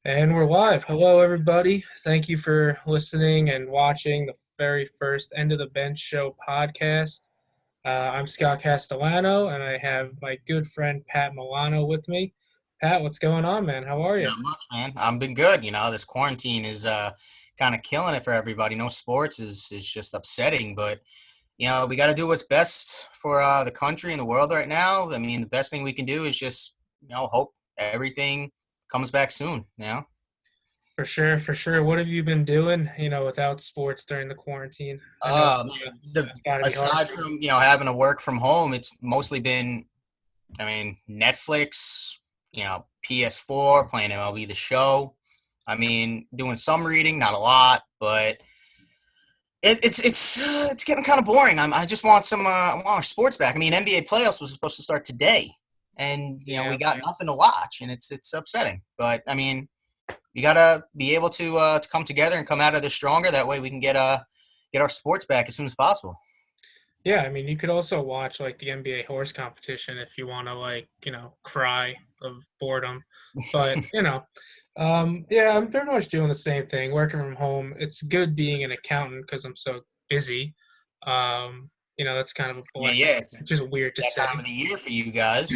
And we're live. Hello, everybody. Thank you for listening and watching the very first End of the Bench Show podcast. I'm Scott Castellano, and I have my good friend Pat Milano with me. Pat, what's going on, man? How are you? Not much, man. I've been good. This quarantine is kind of killing it for everybody. No sports is just upsetting, but we got to do what's best for the country and the world right now. I mean, the best thing we can do is just hope everything comes back soon. For sure, for sure. What have you been doing, without sports during the quarantine? I know Man, it's got to be hard. aside from having to work from home, it's mostly been Netflix, PS4, playing MLB The Show. I mean, doing some reading, not a lot, but it's getting kind of boring. I just want I want our sports back. I mean, NBA playoffs was supposed to start today, and Yeah, we got nothing to watch, and it's upsetting. But I mean, you gotta be able to come together and come out of this stronger. That way, we can get our sports back as soon as possible. yeah. I mean, you could also watch like the NBA horse competition if you want to, cry of boredom. But yeah, I'm pretty much doing the same thing, working from home. It's good being an accountant because I'm so busy. That's kind of a Yeah, blessing. yeah, it's It's just weird to that say. time of the year for you guys.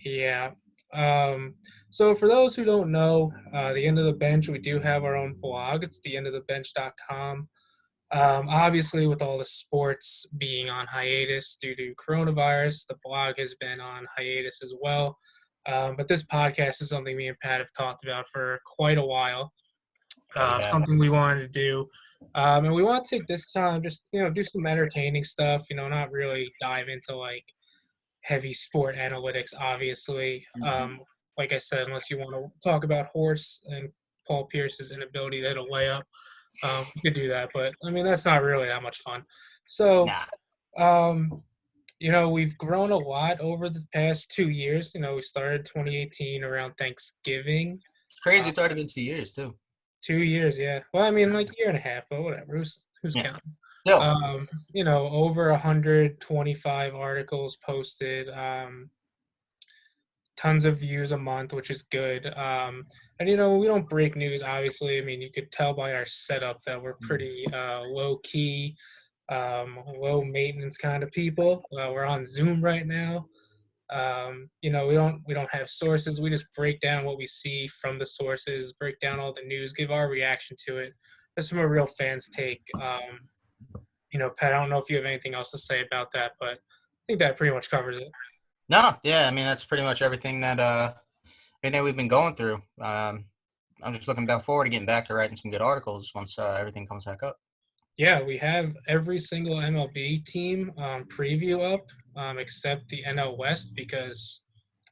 Yeah. Um, so for those who don't know, the end of the bench, we do have our own blog. It's theendofthebench.com. Obviously, with all the sports being on hiatus due to coronavirus, the blog has been on hiatus as well. But this podcast is something me and Pat have talked about for quite a while. Yeah, we have. Something we wanted to do. And we want to take this time just, do some entertaining stuff, not really dive into like heavy sport analytics, obviously. Mhm. Like I said, unless you want to talk about Horse and Paul Pierce's inability to hit a layup, we could do that. But I mean, that's not really that much fun. So, Nah, um, we've grown a lot over the past 2 years. We started 2018 around Thanksgiving. it's crazy. Uh, It's already been 2 years too. 2 years, yeah. Well, I mean, like a year and a half, but whatever. Who's Yeah, counting? still, it's Over 125 articles posted. Tons of views a month, which is good. And we don't break news, obviously. I mean, you could tell by our setup that we're pretty low key, low maintenance kind of people. We're on Zoom right now. We don't have sources. We just break down what we see from the sources, break down all the news, give our reaction to it. Just from a real fan's take. Pat, I don't know if you have anything else to say about that, but I think that pretty much covers it. no, yeah. I mean, that's pretty much everything we've been going through. I'm just looking back forward to getting back to writing some good articles once everything comes back up. Yeah, we have every single MLB team preview up except the NL West because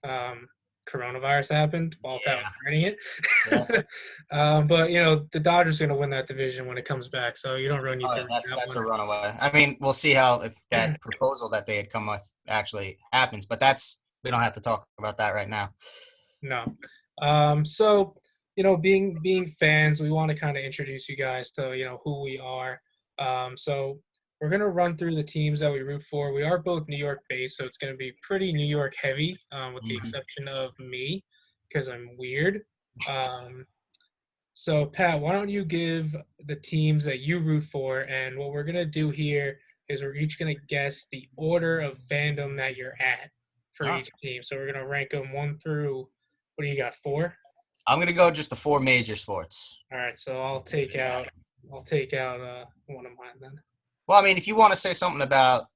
um, coronavirus happened while Pat was Yeah, writing yeah. it. But the Dodgers are going to win that division when it comes back, so you don't really need Oh, to yeah, read that's that that's one. a runaway. I mean, we'll see how if that proposal that they had come with actually happens, but that's we don't have to talk about that right now. No. So being fans, we want to kind of introduce you guys to who we are. So we're gonna run through the teams that we root for. We are both New York based, so it's gonna be pretty New York heavy, with the Mhm. exception of me because I'm weird. Um, so Pat, why don't you give the teams that you root for, and what we're gonna do here is we're each gonna guess the order of fandom that you're at for All right. each team. So we're gonna rank them one through. What do you got? Four. I'm gonna go just the four major sports. All right. So I'll take out one of mine then. Well, I mean, if you want to say something about,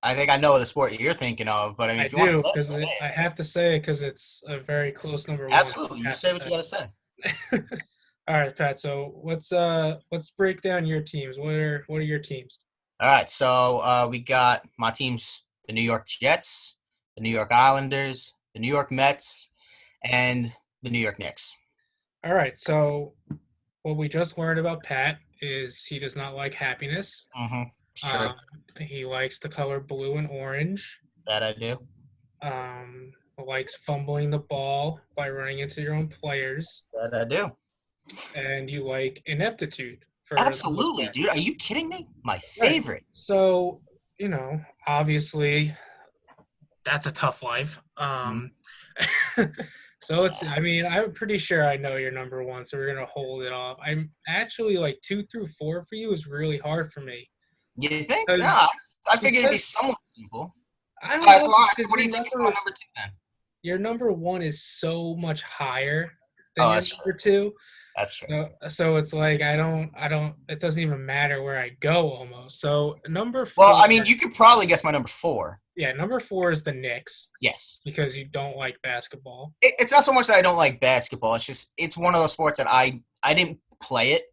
I think I know the sport you're thinking of, but I mean, I if you want to do say it, because go ahead. I have to say it because it's a very close number one. Absolutely, I you have to say what say. you got to say. All right, Pat. So let's break down your teams. What are your teams? All right, so we got my teams: the New York Jets, the New York Islanders, the New York Mets, and the New York Knicks. All right. So what we just learned about Pat is he does not like happiness. Mm-hmm. It's true. Um, he likes the color blue and orange. That I do. Likes fumbling the ball by running into your own players, That I do. and you like ineptitude for the most Absolutely, part. dude. Are you kidding me? My Right. favorite. So, obviously, that's a tough life. Mhm. So Yeah. I mean, I'm pretty sure I know your number one, so we're gonna hold it off. I'm actually like 2 through 4 for you is really hard for me You think? No, because I figured it'd be because somewhat simple. I All don't right, know so Lawrence, because what do you think is my number two then? your number one is so much higher than Oh, your that's true. number two. That's true. So it's like I don't it doesn't even matter where I go almost. So number Well, four, I mean, you could probably guess my number four. yeah, number four is the Knicks Yes. because you don't like basketball. It's not so much that I don't like basketball. It's just it's one of those sports that I didn't play it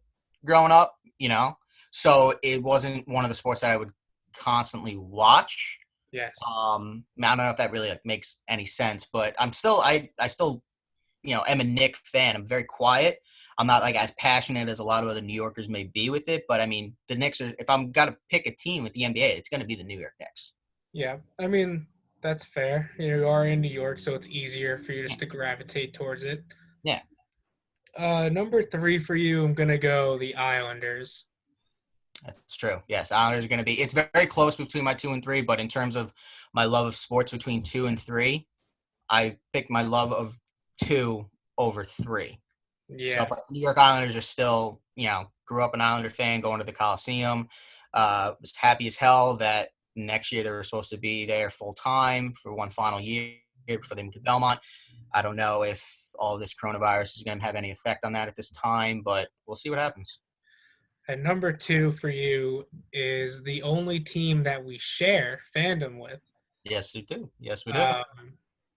growing up, you know. So it wasn't one of the sports that I would constantly watch. Yes. I don't know if that really like makes any sense, but I still am a Nick fan. I'm very quiet. I'm not like as passionate as a lot of other New Yorkers may be with it, but I mean the Knicks are. If I'm got to pick a team with the NBA, it's going to be the New York Knicks. Yeah. I mean, that's fair. You are in New York, so it's easier for you just to gravitate towards it. Yeah, Number three for you, I'm gonna go the Islanders. that's true. Yes, Islanders are going to be. It's very close between my two and three, but in terms of my love of sports between two and three, I picked my love of two over three. So, Yeah. but the New York Islanders are still, grew up an Islander fan, going to the Coliseum. Was happy as hell that next year they were supposed to be there full time for one final year before they moved to Belmont. I don't know if all this coronavirus is going to have any effect on that at this time, but we'll see what happens. And number two for you is the only team that we share fandom with, Yes, we do. Yes, we do. um,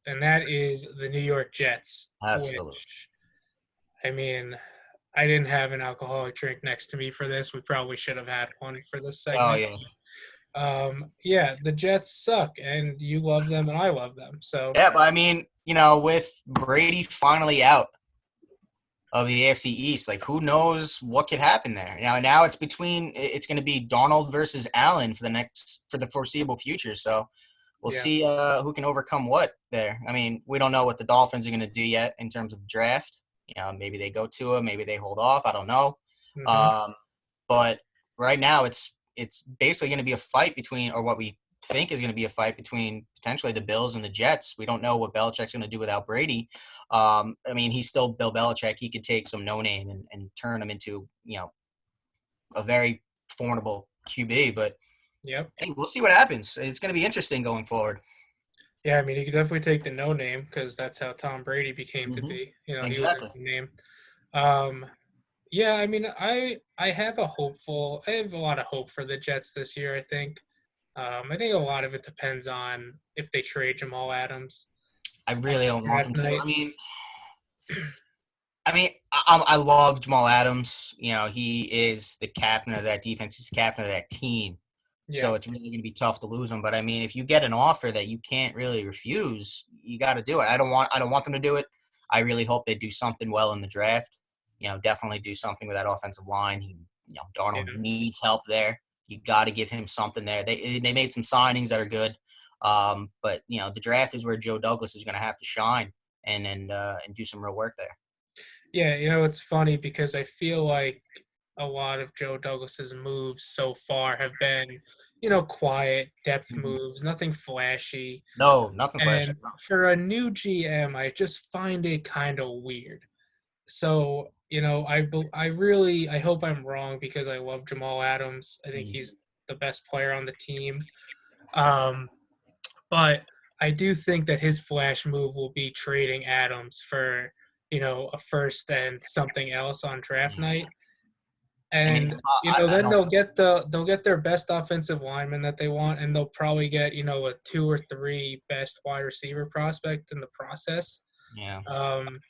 and that is the New York Jets. Which, Absolutely. I mean, I didn't have an alcoholic drink next to me for this. We probably should have had one for this Oh segment. yeah, Yeah, the Jets suck, and you love them, and I love them. So yeah. But I mean, with Brady finally out of the AFC East. Like, who knows what could happen there? Now it's going to be Donald versus Allen for the foreseeable future. So we'll yeah, see who can overcome what there. I mean, we don't know what the Dolphins are going to do yet in terms of draft. Maybe they go to him, maybe they hold off. I don't know. hmm Um, but right now, it's basically going to be a fight between, or what we think is going to be a fight between potentially the Bills and the Jets. We don't know what Belichick's going to do without Brady. I mean, he's still Bill Belichick. He could take some no-name and turn him into, a very formidable QB. But yep, hey, we'll see what happens. It's going to be interesting going forward. yeah. I mean, you could definitely take the no name because that's how Tom Brady became to Hmm. be. You know, he was a Exactly. no name. Um, yeah, I mean, I have a lot of hope for the Jets this year. I think a lot of it depends on if they trade Jamal Adams I really don't want them draft to. night. I love Jamal Adams. He is the captain of that defense. He's the captain of that team. Yeah, So it's really going to be tough to lose him. But I mean, if you get an offer that you can't really refuse, you got to do it. I don't want them to do it. I really hope they do something well in the draft. Definitely do something with that offensive line. yeah, Darnold needs help there. You got to give him something there. They made some signings that are good. But the draft is where Joe Douglas is going to have to shine and do some real work there. yeah. You know, it's funny because I feel like a lot of Joe Douglas's moves so far have been, quiet depth Mhm. moves, nothing flashy. No, nothing flashy. And for a new GM, I just find it kind of weird. So, I hope I'm wrong because I love Jamal Adams. I think Mhm. he's the best player on the team. Um, but I do think that his flash move will be trading Adams for, a first and something else on draft Yeah. night. I mean, And I then don't. they'll get their best offensive lineman that they want, and they'll probably get a two or three best wide receiver prospect in the process. Yeah. Um,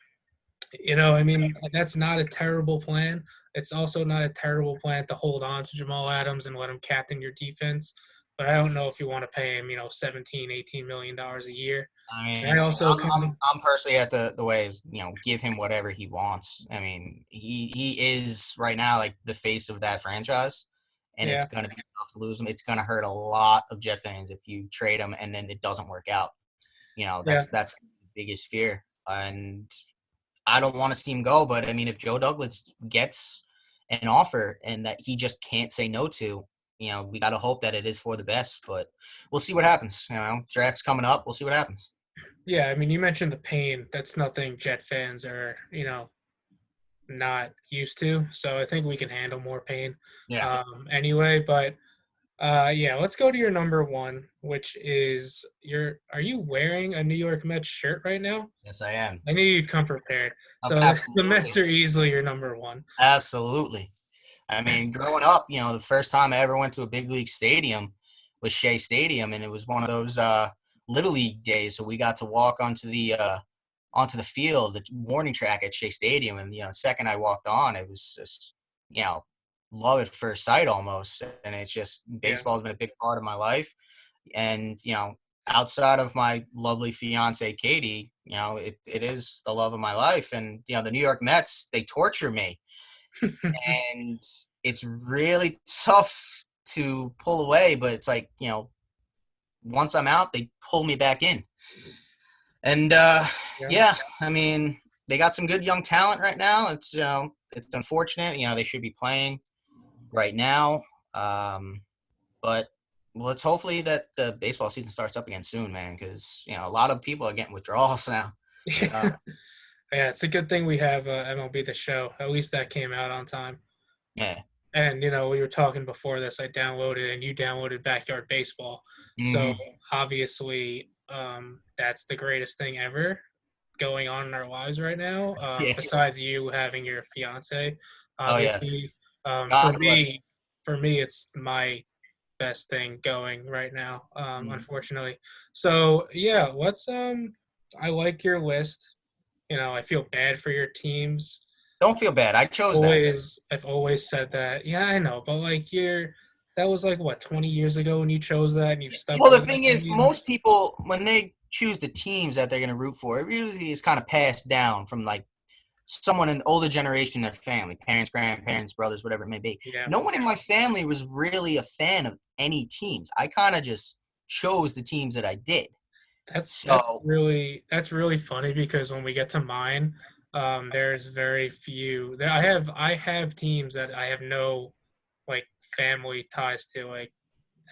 I mean, that's not a terrible plan. It's also not a terrible plan to hold on to Jamal Adams and let him captain your defense. But I don't know if you want to pay him, 17, $18 million a year. I And I mean, also I'm kind of, I'm I'm personally at the way is give him whatever he wants. I mean, he is right now like the face of that franchise, and it's yeah, gonna be tough to lose him. It's gonna hurt a lot of Jet fans if you trade him and then it doesn't work out. yeah, That's the biggest fear, and I don't want to see him go. But I mean, if Joe Douglas gets an offer and that he just can't say no to, we got to hope that it is for the best. But we'll see what happens. Draft's coming up. We'll see what happens. Yeah, I mean, you mentioned the pain. That's nothing Jet fans are, not used to. So I think we can handle more pain Yeah. anyway. But yeah, let's go to your number one, which is are you wearing a New York Mets shirt right now? Yes, I am. I knew you'd come prepared. So the Mets Absolutely. are easily your number one. Absolutely. I mean, growing up, the first time I ever went to a big league stadium was Shea Stadium, and it was one of those little league days. So we got to walk onto the field, the warning track at Shea Stadium, and the second I walked on, it was just love at first sight almost. And it's just Yeah. baseball has been a big part of my life, and outside of my lovely fiance Katie, it is the love of my life, and the New York Mets, they torture me, and it's really tough to pull away, but it's like, once I'm out, they pull me back in. And Yeah. yeah, I mean, they got some good young talent right now. It's unfortunate, they should be playing right now. But let's hopefully that the baseball season starts up again soon, man, because a lot of people are getting withdrawals now. Uh, Yeah, it's a good thing we have MLB The Show. At least that came out on time. yeah. And we were talking before this. I downloaded and you downloaded Backyard Baseball. So Hmm. obviously, that's the greatest thing ever going on in our lives right now. Yeah. Besides you having your fiance, Oh yes. obviously, God bless her. for me, it's my best thing going right now. Mhm. Unfortunately. So yeah, let's. I like your list. I feel bad for your teams. Don't feel bad. I chose that. I've always said that. Yeah, I know, but like that was like what 20 years ago when you chose that and you've stuck Well, the with it. thing I is, mean, most people when they choose the teams that they're going to root for, it usually is kind of passed down from like someone in the older generation in their family, parents, grandparents, brothers, whatever it may be. yeah, No one in my family was really a fan of any teams. I kind of just chose the teams that I did. So, that's really funny because when we get to mine, there's very few. I have teams that I have no like family ties to like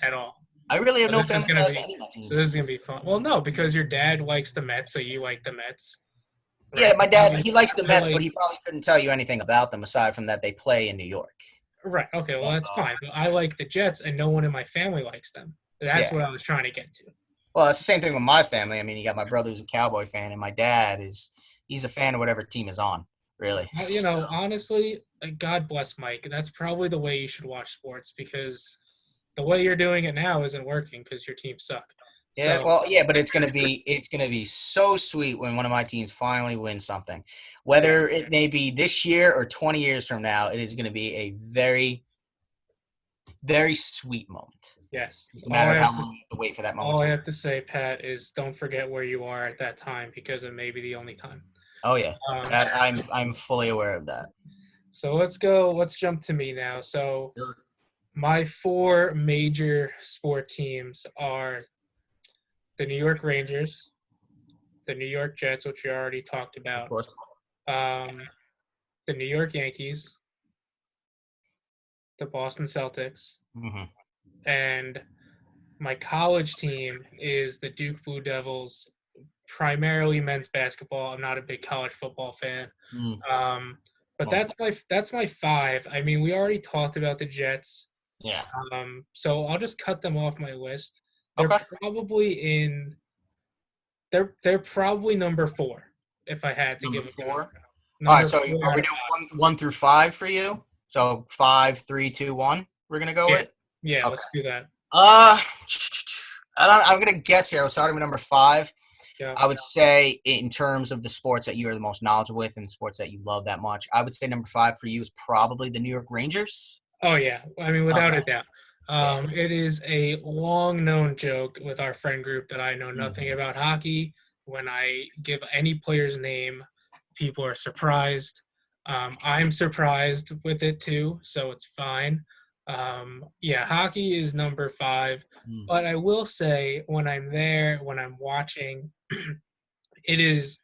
at all. I really have So no this is family gonna ties to be any of my so this teams. is gonna be fun. Well, no, because your dad likes the Mets, so you like the Mets, Yeah, right? my dad, he likes the I Mets, but like he probably couldn't tell you anything about them aside from that they play in New York. Right. Okay. Well, that's Uh, fine. But I like the Jets, and no one in my family likes them. That's yeah. what I was trying to get to. Well, it's the same thing with my family. I mean, you got my brother who's a Cowboy fan, and my dad he's a fan of whatever team is on, really. Well, honestly, God bless Mike. That's probably the way you should watch sports because the way you're doing it now isn't working because your team suck. Yeah, So well, yeah, but it's gonna be so sweet when one of my teams finally wins something, yeah, whether it may be this year or 20 years from now. It is gonna be a very, very sweet moment. yes. It's a matter of how long you have to wait for that moment All I to have occur. to say, Pat, is don't forget where you are at that time because it may be the only time. Oh yeah, Um, that I'm fully aware of that. so let's go. Let's jump to me now. So my four major sport teams are the New York Rangers, the New York Jets, which we already talked Of about, course. um, the New York Yankees, the Boston Celtics, Hmm. and my college team is the Duke Blue Devils, primarily men's basketball. I'm not a big college football fan, Mm. um, but Well, that's my five. I mean, we already talked about the Jets, yeah. so I'll just cut them off my list. They're Okay. probably in. They're probably number four if I had to Number give a number. four. All right. Number So four are out we of doing five. one through five for you? So five, three, two, one. We're gonna go Yeah, with. yeah. Okay. Let's do that. Uh, I'm gonna guess here. Starting with number five. Yeah. I would say in terms of the sports that you are the most knowledgeable with and sports that you love that much, I would say number five for you is probably the New York Rangers. Oh yeah. I mean, without a Okay. doubt. Yeah. It is a long known joke with our friend group that I know nothing Mhm. about hockey. When I give any player's name, people are surprised. I'm surprised with it too, so it's fine. Yeah, hockey is number five. Mm. But I will say, when I'm there, when I'm watching, it is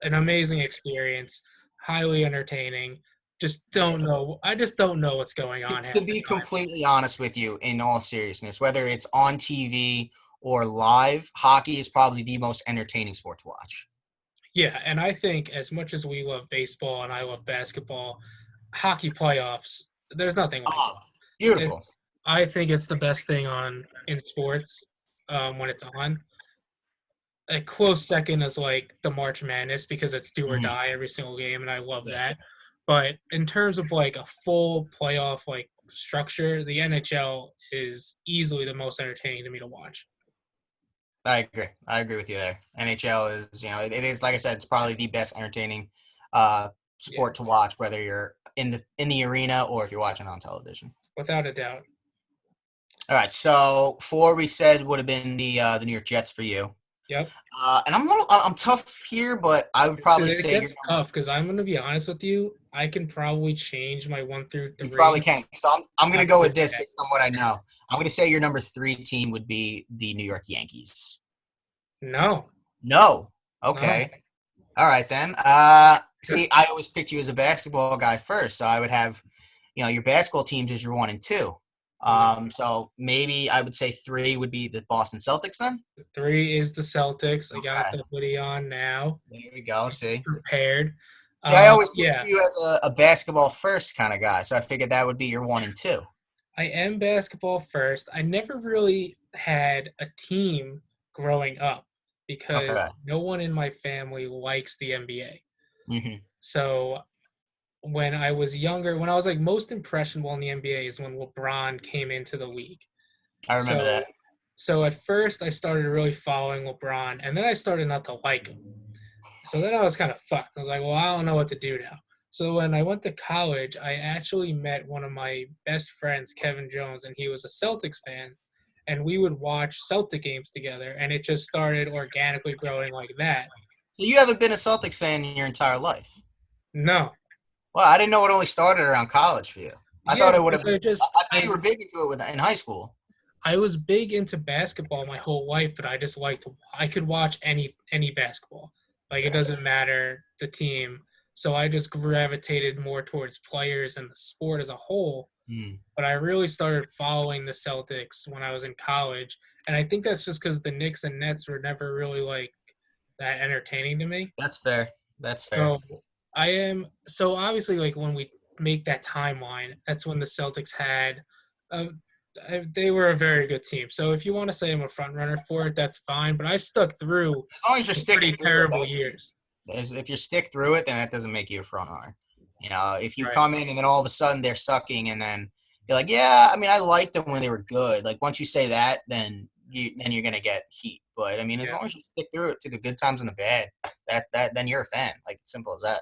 an amazing experience, highly entertaining. I just don't know what's going on half To the be time. completely honest with you, in all seriousness, whether it's on TV or live, hockey is probably the most entertaining sport to watch. Yeah, and I think as much as we love baseball and I love basketball, hockey playoffs, there's nothing like Oh, it. beautiful. I think it's the best thing on in sports when it's on. A close second is like the March Madness because it's do or Mhm. die every single game, and I love Yeah, that. But in terms of like a full playoff like structure, the NHL is easily the most entertaining to me to watch. I agree. I agree with you there. NHL is, it is like I said, it's probably the best entertaining Yeah, sport to watch, whether you're in the arena or if you're watching on television. without a doubt. All right, so four we said would have been the New York Jets for you, Yep. and I'm tough here, but I would probably It say gets tough because I'm going to be honest with you. I can probably change my 1 through 3. you probably can. So I'm going to go After with this that. based on what I know. I'm going to say your number three team would be the New York Yankees. No, No, no. okay, all right then. See, I always picked you as a basketball guy first, so I would have, your basketball teams as your one and two. No. So maybe I would say three would be the Boston Celtics then. 3 is the Celtics. I got Okay, the hoodie on now. there we go. See, Prepared. see, I always picture Yeah, you as a basketball first kind of guy, so I figured that would be your one and two. I am basketball first. I never really had a team growing up because Okay. no one in my family likes the NBA. Hmm. So when I was younger, when I was like most impressionable in the NBA is when LeBron came into the league. I remember So that. so at first I started really following LeBron and then I started not to like him. So then I was kind of fucked. I was like, well, I don't know what to do now. So when I went to college, I actually met one of my best friends, Kevin Jones, and he was a Celtics fan. And we would watch Celtic games together, and it just started organically growing like that. So you haven't been a Celtics fan in your entire life. No, Well, I didn't know it only started around college for you. I yeah, thought it would because have. I I just thought you were big into it in high school. I was big into basketball my whole life, but I just liked to. I could watch any basketball. Like it Okay. doesn't matter the team. So I just gravitated more towards players and the sport as a whole. Hmm. But I really started following the Celtics when I was in college, and I think that's just because the Knicks and Nets were never really like that entertaining to me. That's fair. That's fair. So I am so obviously like when we make that timeline, that's when the Celtics had. Um, they were a very good team. So if you want to say I'm a front runner for it, that's fine. But I stuck through As long as you're some sticking pretty through it, terrible years. if you stick through it, then that doesn't make you a front runner. If you Right. come in and then all of a sudden they're sucking, and then you're like, yeah, I mean, I liked them when they were good. Like once you say that, then you're gonna get heat. But I mean, as Yeah. long as you stick through it to the good times and the bad, that then you're a fan. Like simple as that.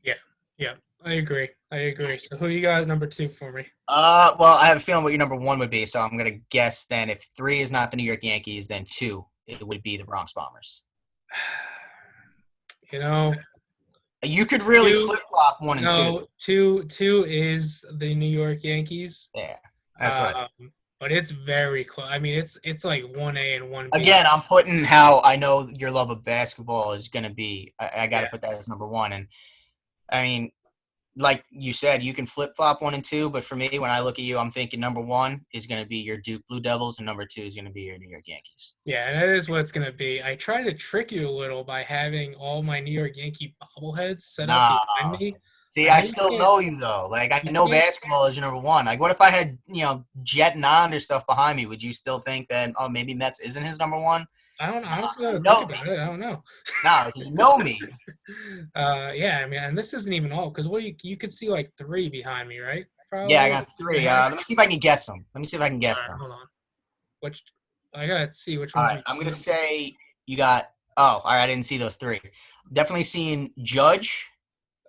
Yeah. Yeah. I agree. I agree. So who you got at number 2 for me? Well, I have a feeling what your number one would be, so I'm gonna guess then if three is not the New York Yankees, then two it would be the Bronx Bombers. You know, You could really two. flip flop one and two. No, two is the New York Yankees. Yeah, that's what I think. Um, but it's very close. I mean, it's like 1A and 1B. Again, I'm putting how I know your love of basketball is gonna be. I got to Yeah. put that as number one, and I mean, like you said, you can flip flop one and two, but for me, when I look at you, I'm thinking number one is going to be your Duke Blue Devils, and number two is going to be your New York Yankees. Yeah, and that is what it's gonna be. I try to trick you a little by having all my New York Yankee bobbleheads set up Nah, behind me. see, I I know you still can't. know you though. Like I You know can't. basketball is your number one. Like, what if I had Jet and Onder stuff behind me? Would you still think that maybe Mets isn't his number one? I don't Nah, honestly gotta you think know me. about it. I don't know. Nah, you know me. Yeah, I mean, and this isn't even all because what you could see like 3 behind me, right? Yeah, I Probably got three. 3.5. Let me see if I can guess them. Let me see if I can All guess right, them. hold on. Which I gotta see which All ones right, I'm gonna say you got. Oh, all right. I didn't see those three. Definitely seeing Judge.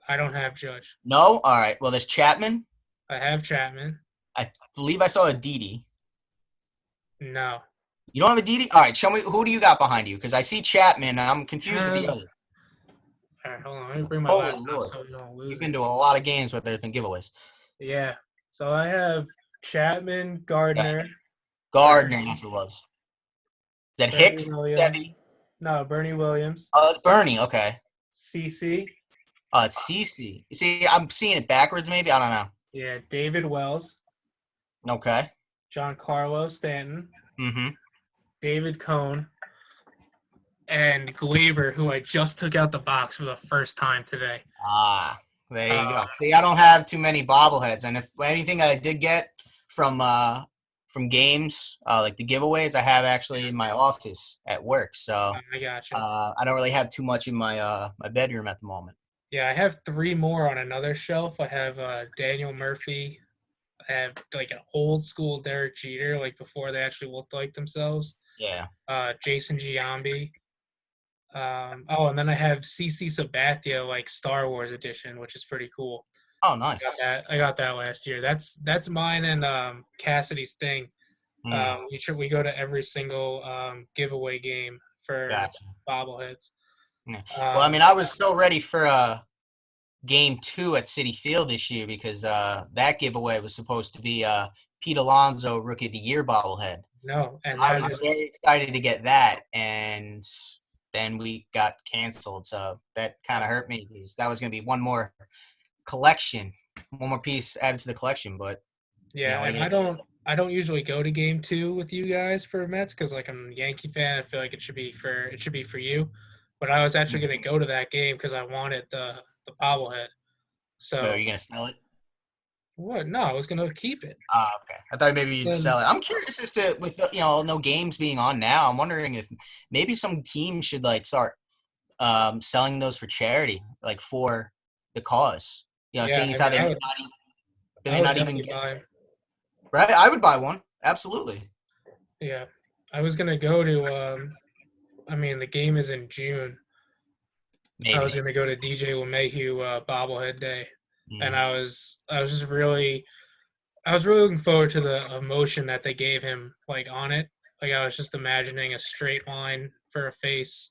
I don't have Judge. No. All right. Well, there's Chapman. I have Chapman. I believe I saw a Didi. No. You don't have a Didi? All right. Show me who do you got behind you? Because I see Chapman and I'm confused with the Have, other. all right, hold on. Let me bring my Holy laptop Lord. so we don't lose You've it. been to a lot of games where there's been giveaways. Yeah. So I have Chapman, Yeah. Gardner, Gardner, Bernie, that's what it was. Is that Bernie Hicks? Williams. Debbie? No, Bernie Williams. Oh, it's Bernie. Okay. CC. It's CC. You see, I'm seeing it backwards maybe. I don't Yeah, David Wells, know. Okay. Giancarlo Stanton, Mm-hmm. David Cohn, and Glaber, who I just took out the box for the first time today. Ah, there you Uh, go. See, I don't have too many bobbleheads, and if anything I did get from games, like the giveaways, I have actually in my office at work. So I got you. I don't really have too much in my bedroom at the moment. Yeah, I have three more on another shelf. I have Daniel Murphy. I have like an old school Derek Jeter, like before they actually looked like themselves. Yeah. Jason Giambi. Oh, and then I have CC Sabathia, like Star Wars edition, which is pretty cool. Oh, I nice. got that last year. That's mine and Cassidy's thing. Mm, We go to every single giveaway game for gotcha. bobbleheads. Yeah. Well, I Um, mean, I was so ready for game 2 at City Field this year because that giveaway was supposed to be Pete Alonso Rookie of the Year bobblehead. no, and I that was is very excited to get that, and then we got canceled. So that kind of hurt me because that was going to be one more collection, one more piece added to the collection. But yeah, what are and you gonna do? I don't usually go to game two with you guys for Mets because like I'm a Yankee fan. I feel like it should be for you. But I was actually gonna go to that game because I wanted the bobblehead. But are So you gonna sell it? what? No, I was gonna keep it. Okay. I thought maybe you'd Then sell it. I'm curious as to with no games being on now. I'm wondering if maybe some teams should like start selling those for charity, like for the cause. yeah, Seeing I as how mean they I may would not even definitely get buy 'em. there. Right? I would buy one. Absolutely. Yeah, I was gonna go to. I mean, the game is in June. I was Maybe. gonna go to DJ LeMahieu bobblehead day, and Mm. I was just really I was really looking forward to the emotion that they gave him, like on it. Like I was just imagining a straight line for a face,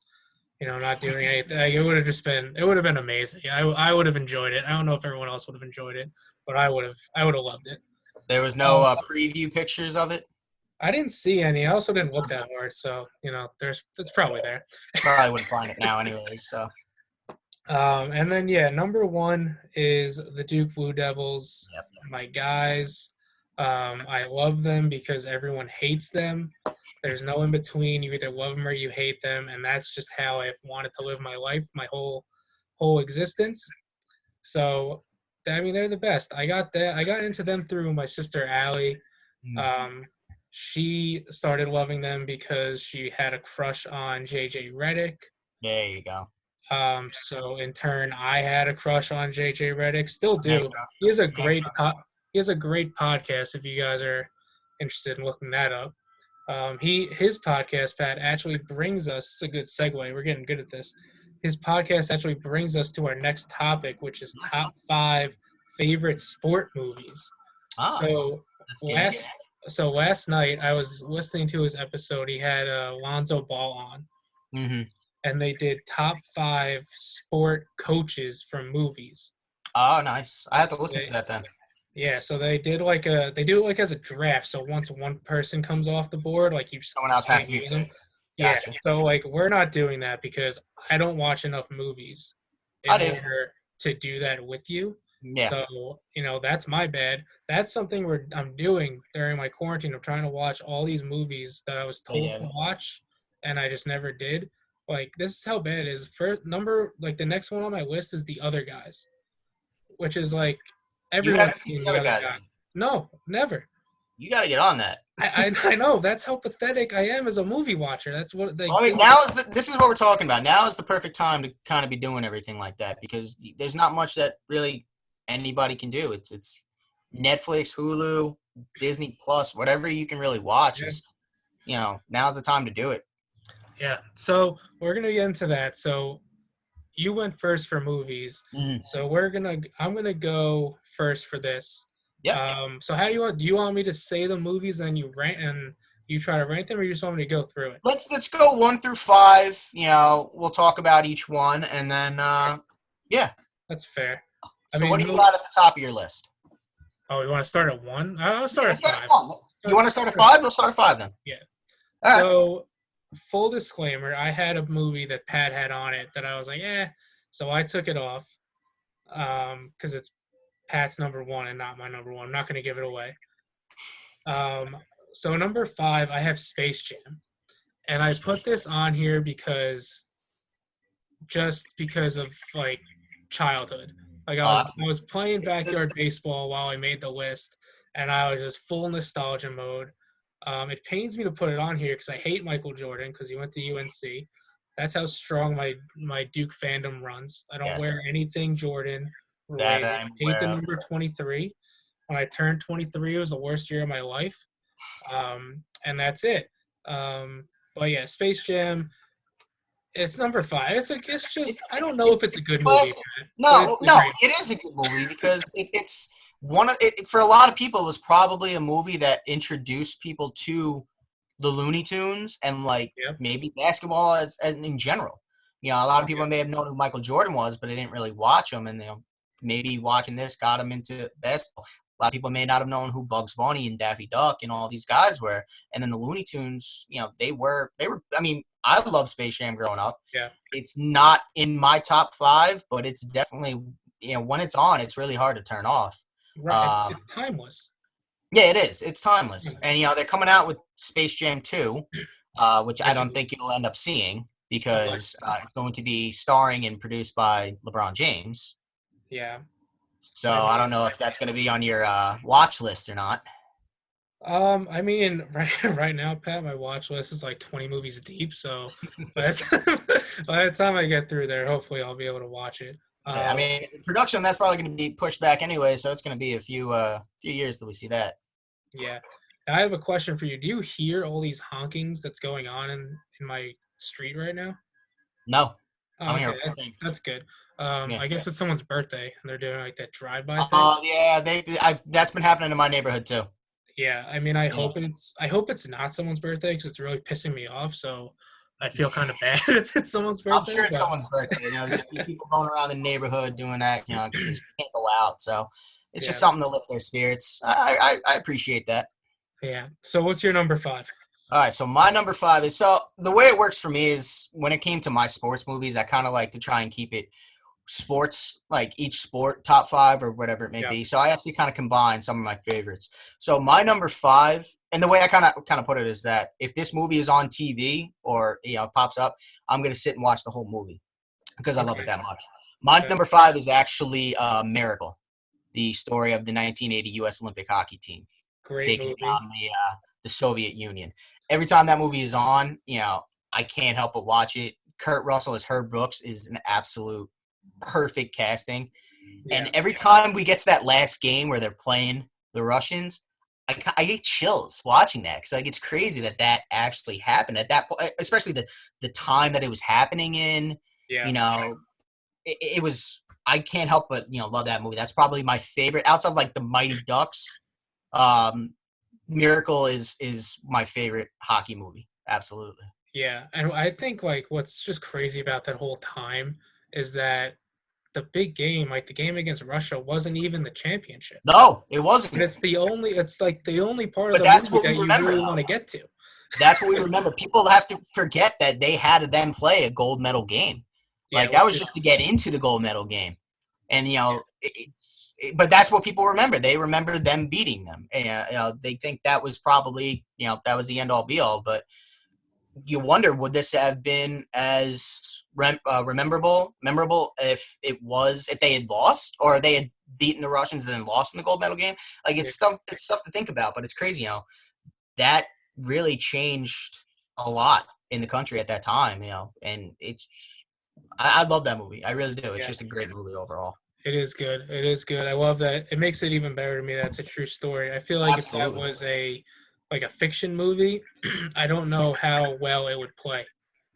not doing anything. Like, it would have been amazing. I would have enjoyed it. I don't know if everyone else would have enjoyed it, but I would have loved it. There was no Um, preview pictures of it. I didn't see any. I also didn't look that hard, so it's probably there. Probably wouldn't find it now, anyways. So. And then yeah, number one is the Duke Blue Devils. Yep. My guys, I love them because everyone hates them. There's no in between. You either love them or you hate them, and that's just how I've wanted to live my life, my whole existence. So, I mean, they're the best. I got into them through my sister Allie. Mm. Um, she started loving them because she had a crush on JJ Redick. There you go. So in turn, I had a crush on JJ Redick. Still There you do. go. He has a There you great he has a great podcast. If you guys are interested in looking that up, his podcast, Pat, actually brings us. It's a good segue. We're getting good at this. His podcast actually brings us to our next topic, which is top 5 favorite sport movies. Ah, So that's good. last last night I was listening to his episode. He had Lonzo Ball on, Mm-hmm. and they did top 5 sport coaches from movies. Oh, nice. I have to listen to They, that then. yeah, so they do it like as a draft. So once one person comes off the board, like you just Someone else has can't to be use them. picked. Yeah, Gotcha. so like we're not doing that because I don't watch enough movies I in do. order to do that with you. Yeah. So, that's my bad. That's something I'm doing during my quarantine. I'm trying to watch all these movies that I was told Yeah. to watch and I just never did. Like this is how bad it is. Like the next one on my list is The Other Guys, which is like You everyone's haven't seen seen the The other Other guys. Guy. No, never. You got to get on that. I know that's how pathetic I am as a movie watcher. That's what they. Well, I mean, this is what we're talking about. Now is the perfect time to kind of be doing everything like that because there's not much that really anybody can do. It's Netflix, Hulu, Disney Plus, whatever you can really watch Yeah. is, now's the time to do it. Yeah. So we're gonna get into that. So you went first for movies. Mm-hmm. So I'm gonna go first for this. Yep. So how do you want me to say the movies and you rank and you try to rank them, or you just want me to go through it? Let's go 1 through 5. We'll talk about each one, and then yeah. That's fair. I So mean, what do you got at the top of your list? oh, you want to start at 1? I'll start Yeah, at start 5. at 1. You want to start at 5? We'll start at 5 then. Yeah. All right. So, full disclaimer, I had a movie that Pat had on it that I was like, so I took it off because it's Pat's number 1 and not my number 1. I'm not going to give it away. So number 5, I have Space Jam. And I put this on here because of like childhood. Like I was playing backyard baseball while I made the list, and I was just full nostalgia mode. It pains me to put it on here because I hate Michael Jordan because he went to UNC. That's how strong my Duke fandom runs. I don't Yes, wear anything Jordan that related. I'm Hate the aware of. number 23. When I turned 23, it was the worst year of my life. And that's it. But yeah, Space Jam. It's number 5. It's just I don't know if it's a good movie, Classic. Pat, but it's No, a no, great. it is a good movie because it's one of it for a lot of people. It was probably a movie that introduced people to the Looney Tunes and like Yep. maybe basketball as in general. You know, a lot of people Yep. may have known who Michael Jordan was, but they didn't really watch him, and maybe watching this got them into basketball. A lot of people may not have known who Bugs Bunny and Daffy Duck and all these guys were, and then the Looney Tunes. You know, they were. I mean, I love Space Jam growing up. Yeah. It's not in my top 5, but it's definitely when it's on, it's really hard to turn off. Right. Um, It's timeless. yeah, it is. It's timeless, Timeless. and they're coming out with Space Jam 2, which I Which don't is think you'll end up seeing unlikely. because it's going to be starring and produced by LeBron James. Yeah. So I I don't mean, know if that's going to be on your watch list or not. I mean, right now, Pat, my watch list is like 20 movies deep. So by the by the time I get through there, hopefully I'll be able to watch it. Yeah, I Um, mean, production that's probably going to be pushed back anyway, so it's going to be a few years till we see that. yeah. I have a question for you. Do you hear all these honkings that's going on in my street right now? No, Oh, I'm okay, here. that's good. Yeah. I guess it's someone's birthday and they're doing like that drive-by thing. Yeah, that's been happening in my neighborhood too. Yeah, I mean, I Yeah. hope it's not someone's birthday because it's really pissing me off. So I'd feel kind of bad if it's someone's I'm birthday. sure it's But someone's birthday. There's people going around the neighborhood doing that, because you can't go out. So it's just yeah, something to lift their spirits. I appreciate that. yeah. So what's your number 5? All right, so my number 5 is so the way it works for me is when it came to my sports movies, I kind of like to try and keep it sports, like each sport top 5 or whatever it may Yeah. be. So I actually kind of combine some of my favorites. So my number 5, and the way I kind of put it is that if this movie is on TV or pops up, I'm gonna sit and watch the whole movie because I love it Okay. that much. My Okay. number 5 is actually Miracle, the story of the 1980 U.S. Olympic hockey team Great taking movie. down the Soviet Union. Every time that movie is on, I can't help but watch it. Kurt Russell as Herb Brooks is an absolute perfect casting. And Yeah. every time we get to that last game where they're playing the Russians, I get chills watching that because like it's crazy that actually happened at that point, especially the time that it was happening in. Yeah. You know, it was. I can't help but love that movie. That's probably my favorite outside of like the Mighty Ducks. Um, Miracle is my favorite hockey movie. Absolutely. Yeah. And I think like what's just crazy about that whole time is that the big game, like the game against Russia, wasn't even the championship. No, it But wasn't. it's like the only part of But the that's movie what we that you remember, really though. want to get to. That's what we remember. People have to forget that they had them play a gold medal game. Yeah, Like that which was is just to get into the gold medal game, and but that's what people remember. They remember them beating them, and they think that was probably that was the end all be all. But you wonder, would this have been as memorable if they had lost or they had beaten the Russians and then lost in the gold medal game? Like yeah, it's stuff to think about, but it's crazy. That really changed a lot in the country at that time. And I love that movie. I really do. It's yeah. just a great movie overall. It is good. It is good. I love that. It makes it even better to me. That's a true story. I feel like if that Absolutely. was a fiction movie, I don't know how well it would play, to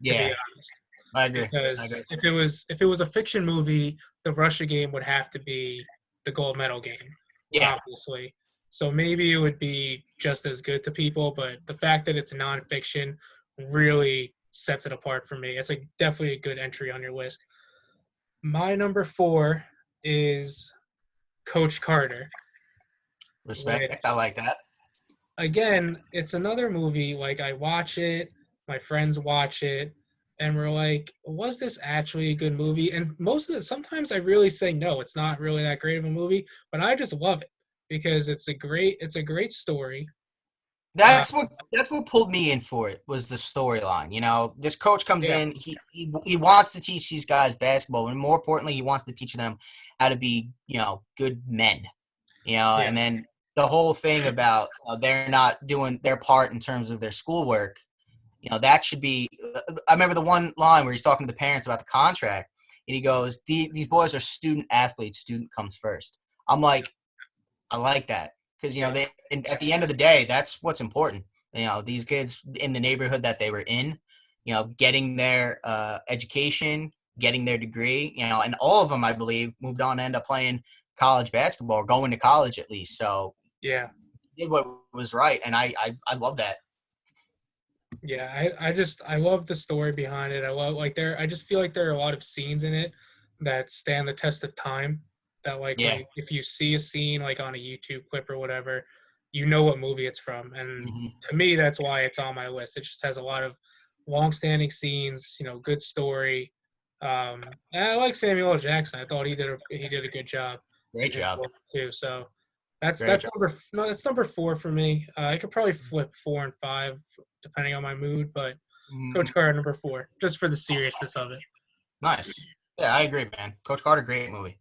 be Yeah, honest. I agree. I Because agree. if it was a fiction movie, the Russia game would have to be the gold medal game, Yeah, obviously. So maybe it would be just as good to people, but the fact that it's nonfiction really sets it apart for me. It's definitely a good entry on your list. My number 4 is Coach Carter, respect. which I like that. again, it's another movie. Like I watch it, my friends watch it, and we're like, was this actually a good movie? And most of it, sometimes I really say no, it's not really that great of a movie, but I just love it because it's a great story. Uh, That's what pulled me in for it was the storyline. You know, this coach comes yeah, in, he wants to teach these guys basketball, and more importantly, he wants to teach them how to be, good men. yeah, And then the whole thing about they're not doing their part in terms of their schoolwork. That should be. I remember the one line where he's talking to the parents about the contract, and he goes, "These boys are student athletes. Student comes first." I'm like, I like that because yeah, they and at the end of the day, that's what's important. These kids in the neighborhood that they were in, getting their education, getting their degree, and all of them, I believe, moved on to end up playing college basketball or going to college at least. So yeah. he did what was right, and I love that. Yeah, I love the story behind it. I love like there I just feel like there are a lot of scenes in it that stand the test of time. That like Yeah. if you see a scene like on a YouTube clip or whatever, you know what movie it's from. And Hmm. to me that's why it's on my list. It just has a lot of long-standing scenes, good story. And I like Samuel L. Jackson. I thought he did a good job in Great his job. role too. So that's Great that's job. that's number four for me. I could probably flip four and five depending on my mood, but Coach Mhm. Carter number four, just for the seriousness of it. Nice. Yeah, I agree, man. Coach Carter, great movie.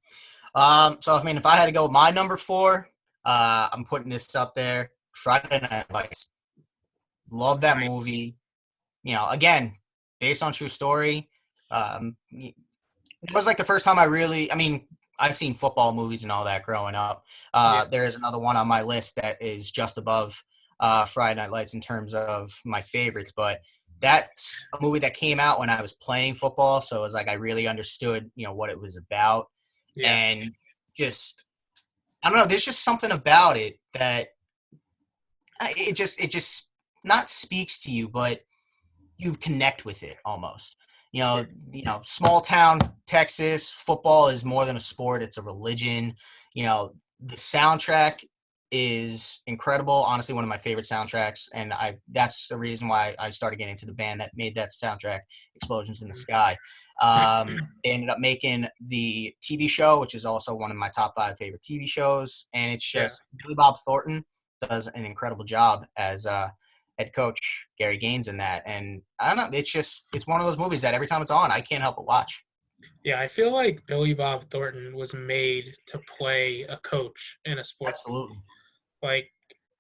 So I mean, if I had to go with my number four, I'm putting this up there. Friday Night Lights. Love that Right. movie. Again, based on true story. It was like the first time I mean, I've seen football movies and all that growing up. Yeah. There is another one on my list that is just above Friday Night Lights in terms of my favorites, but that's a movie that came out when I was playing football, so it was like I really understood, what it was about, Yeah. and just I don't know. There's just something about it that it just not speaks to you, but you connect with it almost. Yeah. Small town Texas football is more than a sport; it's a religion. The soundtrack is incredible. Honestly, one of my favorite soundtracks, and that's the reason why I started getting into the band that made that soundtrack, Explosions in the Sky. They ended up making the TV show, which is also one of my top five favorite TV shows, and it's Yeah. just Billy Bob Thornton does an incredible job as head coach Gary Gaines in that. And I don't know, it's one of those movies that every time it's on, I can't help but watch. Yeah. I feel like Billy Bob Thornton was made to play a coach in a sports team. Absolutely. Like,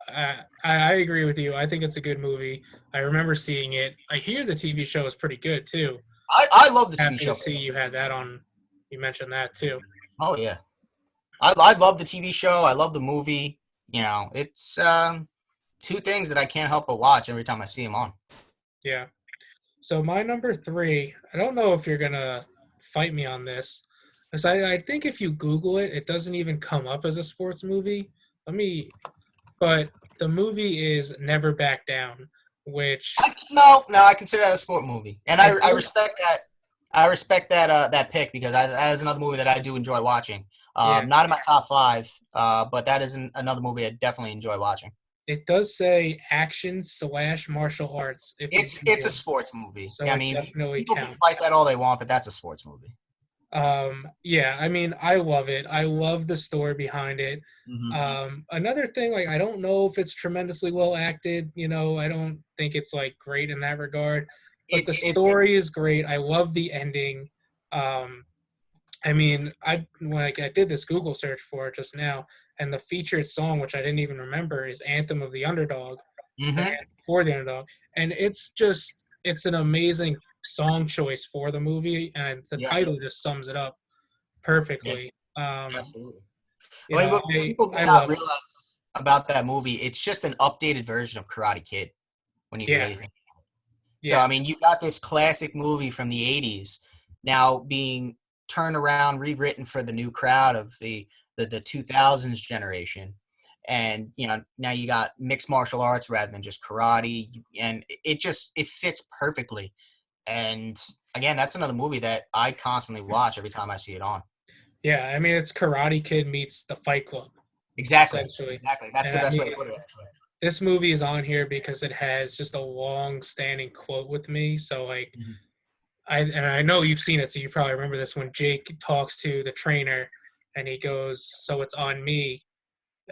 I agree with you. I think it's a good movie. I remember seeing it. I hear the TV show is pretty good too. I love the TV Happy to show. see you had that on. You mentioned that too. Oh yeah. I love the TV show. I love the movie. It's two things that I can't help but watch every time I see them on. Yeah. So my number three, I don't know if you're gonna fight me on this, because I think if you Google it, it doesn't even come up as a sports movie. But the movie is Never Back Down, which No, I consider that a sport movie, and it I does, respect that. I respect that pick because that is another movie that I do enjoy watching. yeah, Not in my top five, but that is another movie I definitely enjoy watching. it does say action/martial arts if you It's a Google, sports movie. so I it mean, definitely people can counts. fight that all they want, but that's a sports movie. Yeah, I mean, I love it. I love the story behind it. Hmm. Another thing, like, I don't know if it's tremendously well acted. I don't think it's like great in that regard, but the It's story is great. I love the ending. Um, I mean, I did this Google search for it just now, and the featured song, which I didn't even remember, is "Anthem of the Underdog," the hmm anthem for the underdog, and it's an amazing song choice for the movie, and the yeah, title just sums it up yeah, perfectly. absolutely. I mean, what people may I not love it. realize about that movie, it's just an updated version of Karate Kid when you Yeah, really think. So, yeah, I mean, you got this classic movie from the 80s now being turned around, rewritten for the new crowd of the 2000s generation. And, now you got mixed martial arts rather than just karate. And it fits perfectly. And again, that's another movie that I constantly watch every time I see it on. yeah. I mean, it's Karate Kid meets The Fight Club, Exactly. essentially. Exactly. That's And the I best way to mean, put it, actually. this movie is on here because it has just a long-standing quote with me. So like, Mhm. I know you've seen it, so you probably remember this when Jake talks to the trainer, and he goes, "So it's on me."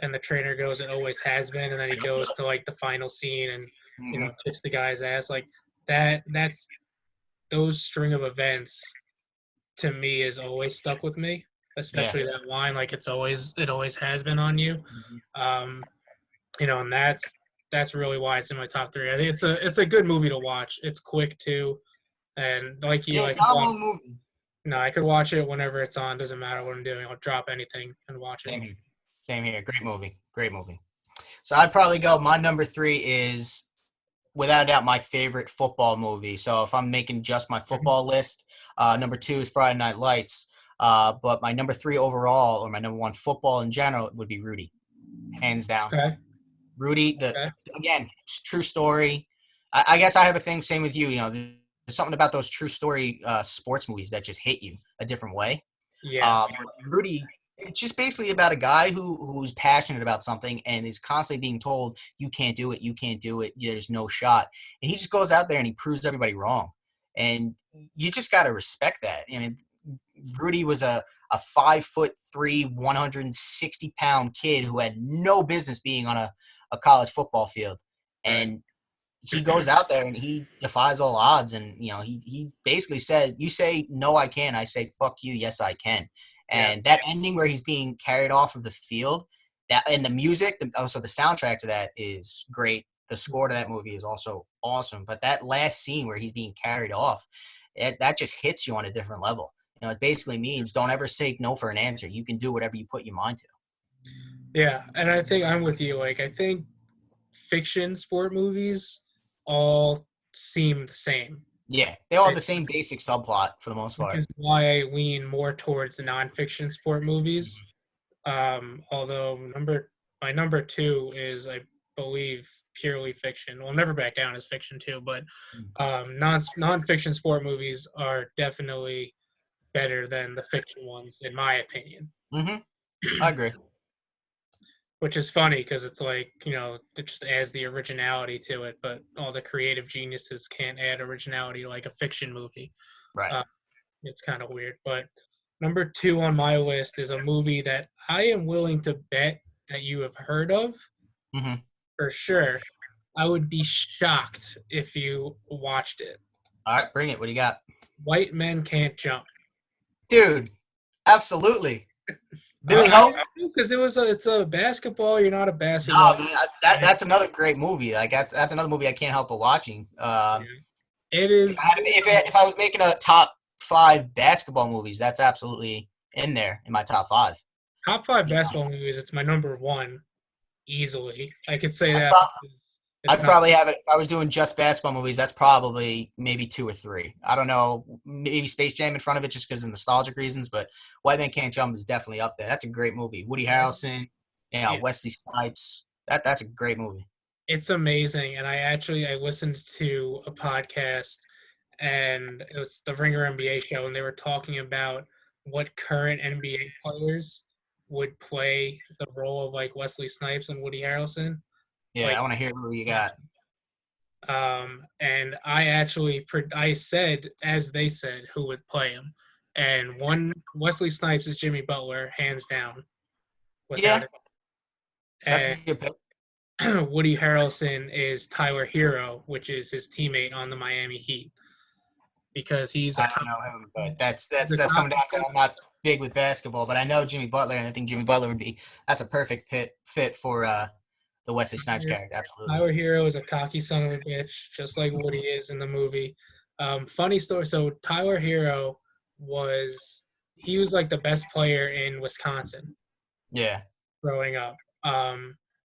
and the trainer goes, "It always has been," and then he goes to like the final scene and Hmm. kicks the guy's ass. Like that's those string of events to me is always stuck with me, Yeah. especially that line, like it always has been on you. Mhm. Um, and that's really why it's in my top three. I think it's a good movie to watch. It's quick too, and like you, Yeah, I it's could not a watch. long movie. No, I could watch it whenever it's on. Doesn't matter what I'm doing. I'll drop anything and watch it. Same here. Same here. Great movie. Great movie. So I'd probably go. My number three is without a doubt my favorite football movie. So if I'm making just my Mhm. football list, number two is Friday Night Lights. But my number three overall, or my number one football in general, would be Rudy, hands down. Okay. Rudy, the Okay. again, true story. I guess I have a thing. Same with you. There's something about those true story sports movies that just hit you a different way. Yeah. But Rudy, it's just basically about a guy who's passionate about something and is constantly being told, "You can't do it. You can't do it. There's no shot." And he just goes out there and he proves everybody wrong. And you just got to respect that. I mean, Rudy was a 5'3", 160-pound kid who had no business being on a college football field. Right. And he goes out there and he defies all odds. And, he basically said, "You say, no, I can." I say, "Fuck you. Yes, I can." Yeah. And that ending where he's being carried off of the field, that and the music, also the soundtrack to that is great. The score to that movie is also awesome. But that last scene where he's being carried off, that just hits you on a different level. It basically means don't ever say no for an answer. You can do whatever you put your mind to. Yeah. And I think I'm with you. Like I think fiction sport movies all seem the same. Yeah, they all have It- the same basic subplot for the most Which part. is why I lean more towards the nonfiction sport movies. Although my number two is, I believe, purely fiction. Well, Never Back Down is fiction too, but nonfiction sport movies are definitely better than the fiction ones, in my opinion. Mm-hmm. I agree. Which is funny because it's like, it just adds the originality to it, but all the creative geniuses can't add originality like a fiction movie. Right. Uh, it's kind of weird. But number two on my list is a movie that I am willing to bet that you have heard of Mm-hmm. for sure. I would be shocked if you watched it. All right, bring it. What do you got? White Men Can't Jump. Dude, absolutely. Billy Hope? Because it's a basketball. You're not a No, basketball. man, that's another great movie. Like that's another movie I can't help but watching. It If is I, had to be, if I was making a top five basketball movies, that's absolutely in there in my top five. top five Yeah. basketball movies. It's my number one easily. I could say I'd, that prob- because it's I'd not. probably have it if I was doing just basketball movies. That's probably maybe two or three. I don't know, maybe Space Jam in front of it just because of nostalgic reasons. But White Man Can't Jump is definitely up there. That's a great movie. Woody Harrelson, Yeah, Wesley Snipes. That's a great movie. it's amazing. And I listened to a podcast, and it was the Ringer NBA show, and they were talking about what current NBA players would play the role of like Wesley Snipes and Woody Harrelson. Yeah, I Like, want to hear who you got. and I said, as they said, who would play him, and one Wesley Snipes is Jimmy Butler, hands down, without Yeah, it. that's a And good pick. Woody Harrelson is Tyler Hero, which is his teammate on the Miami Heat, because I don't know him, but that's cop. coming down to I'm not big with basketball, but I know Jimmy Butler, and I think Jimmy Butler would be that's a perfect fit for the Wesley Snipes character. Absolutely. Tyler Hero is a cocky son of a bitch, just like Woody is in the movie. Funny story. So Tyler Hero he was like the best player in Wisconsin Yeah. growing up.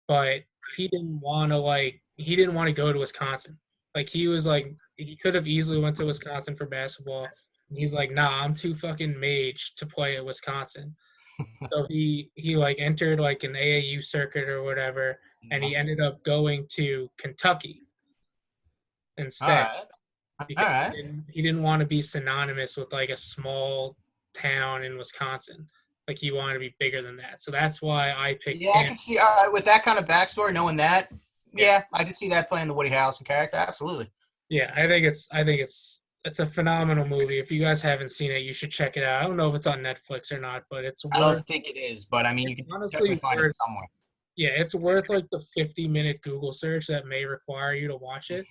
But he didn't want to go to Wisconsin. Like he was like he could have easily went to Wisconsin for basketball. And he's like, nah, I'm too fucking mage to play at Wisconsin. So he like entered like an AAU circuit or whatever, and he ended up going to Kentucky All instead right. All because right. he didn't want to be synonymous with like a small town in Wisconsin. Like he wanted to be bigger than that. So that's why I picked Yeah, I him. can see. All right, with that kind of backstory, knowing that, Yeah. yeah, I can see that playing the Woody Harrelson character. Absolutely. Yeah, I think it's a phenomenal movie. If you guys haven't seen it, you should check it out. I don't know if it's on Netflix or not, but it's I worth don't think it is, but I mean, you it's can definitely honestly find it worth somewhere. Yeah, it's worth like the 50-minute Google search that may require you to watch it.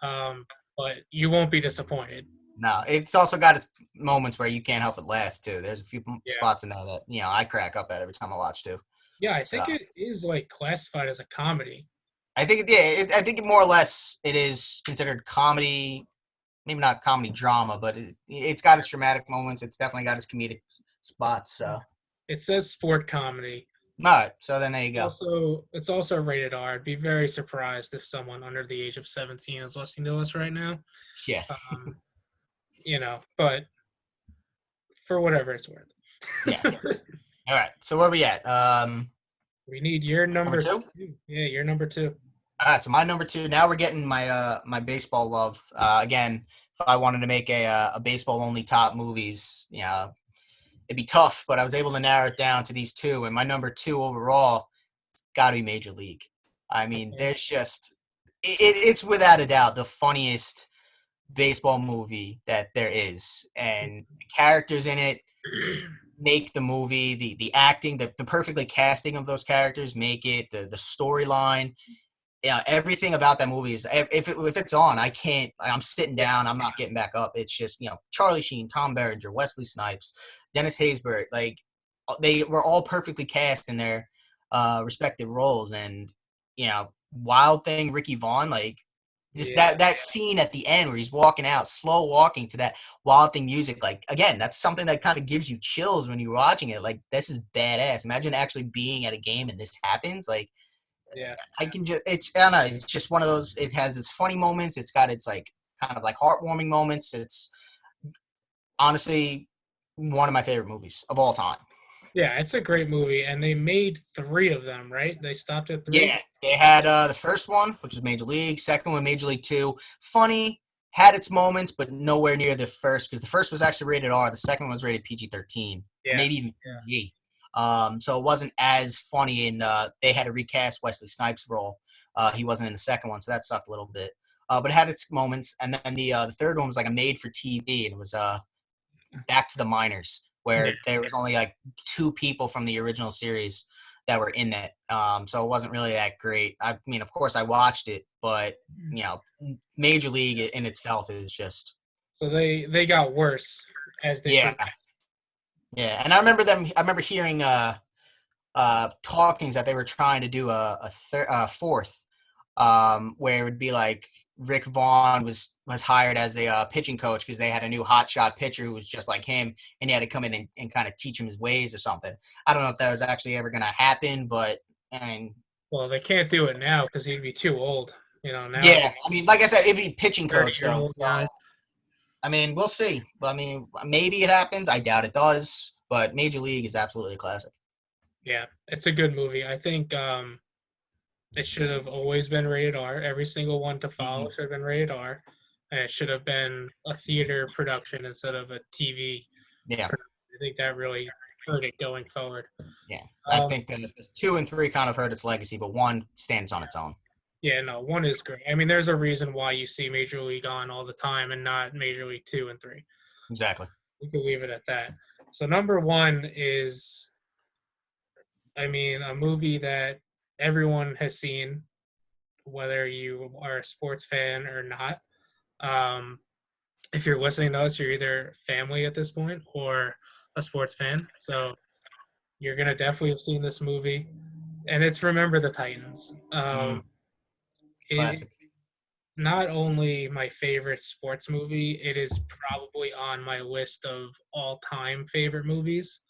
But you won't be disappointed. No, it's also got its moments where you can't help but laugh too. There's a few Yeah. spots in there that I crack up at every time I watch too. Yeah, I So think it is like classified as a comedy. I think I think more or less it is considered comedy, maybe not comedy drama, but it's got its dramatic moments. It's definitely got its comedic spots. So It says sport comedy. all right, so then there you go. It's also rated R. I'd be very surprised if someone under the age of 17 is listening to us right now. Yeah, Um, but for whatever it's worth. yeah. All right, so where we at? We need your Number number two. two. Yeah, your number two. All right, so my number two. Now we're getting my baseball love. Again, if I wanted to make a baseball only top movies, it'd be tough, but I was able to narrow it down to these two. And my number two overall got to be Major League. I mean, Okay. there's just it's without a doubt the funniest baseball movie that there is, and the characters in it make the movie. The acting, the perfectly casting of those characters make it. The storyline, yeah, everything about that movie is if it's on, I can't. I'm sitting down. I'm not getting back up. It's just Charlie Sheen, Tom Berenger, Wesley Snipes, Dennis Haysbert. Like they were all perfectly cast in their respective roles, and Wild Thing, Ricky Vaughn, like just Yeah, that scene at the end where he's walking out, slow walking to that Wild Thing music. Like again, that's something that kind of gives you chills when you're watching it. Like this is badass. Imagine actually being at a game and this happens. Like yeah, I can just I don't know, it's just one of those. It has its funny moments. It's got its like kind of like heartwarming moments. It's honestly one of my favorite movies of all time. yeah. It's a great movie, and they made three of them, right? They stopped at three. Yeah, they had the first one, which is Major League. Second one, Major League Two. Funny, had its moments, but nowhere near the first because the first was actually rated R. The second one was rated PG-13, Yeah, maybe even yeah, PG. So it wasn't as funny, and they had to recast Wesley Snipes' role. He wasn't in the second one, so that sucked a little bit. But it had its moments, and then the third one was like a made-for-TV, and it was Back to the Minors, yeah. where there was only like two people from the original series that were in it. So it wasn't really that great. I mean, of course, I watched it, but Major League in itself is just So they got worse as they yeah, progressed. yeah. And I remember them. I remember hearing talkings that they were trying to do a fourth, where it would be like Rick Vaughn was hired as a pitching coach because they had a new hotshot pitcher who was just like him, and he had to come in and kind of teach him his ways or something. I don't know if that was actually ever going to happen, but I mean, Well, they can't do it now because he'd be too old. Now it's yeah, I mean, like I said, it'd be pitching a coach though. 30-year-old So guy. I mean, we'll see. But I mean, maybe it happens. I doubt it does. But Major League is absolutely a classic. Yeah, it's a good movie. I think it should have always been rated R. Every single one to Hmm. follow should have been rated R, and it should have been a theater production instead of a TV Yeah, production. I think that really hurt it going forward. yeah. I Um, think that two and three kind of hurt its legacy, but one stands on its own. yeah, no, one is great. I mean, there's a reason why you see Major League on all the time and not Major League 2 and 3. Exactly. We could leave it at that. So number one is, I mean, a movie that everyone has seen, whether you are a sports fan or not. Um, if you're listening to us, you're either family at this point or a sports fan. So you're gonna definitely have seen this movie, and it's Remember the Titans. Mm, It classic. not only my favorite sports movie, it is probably on my list of all-time favorite movies.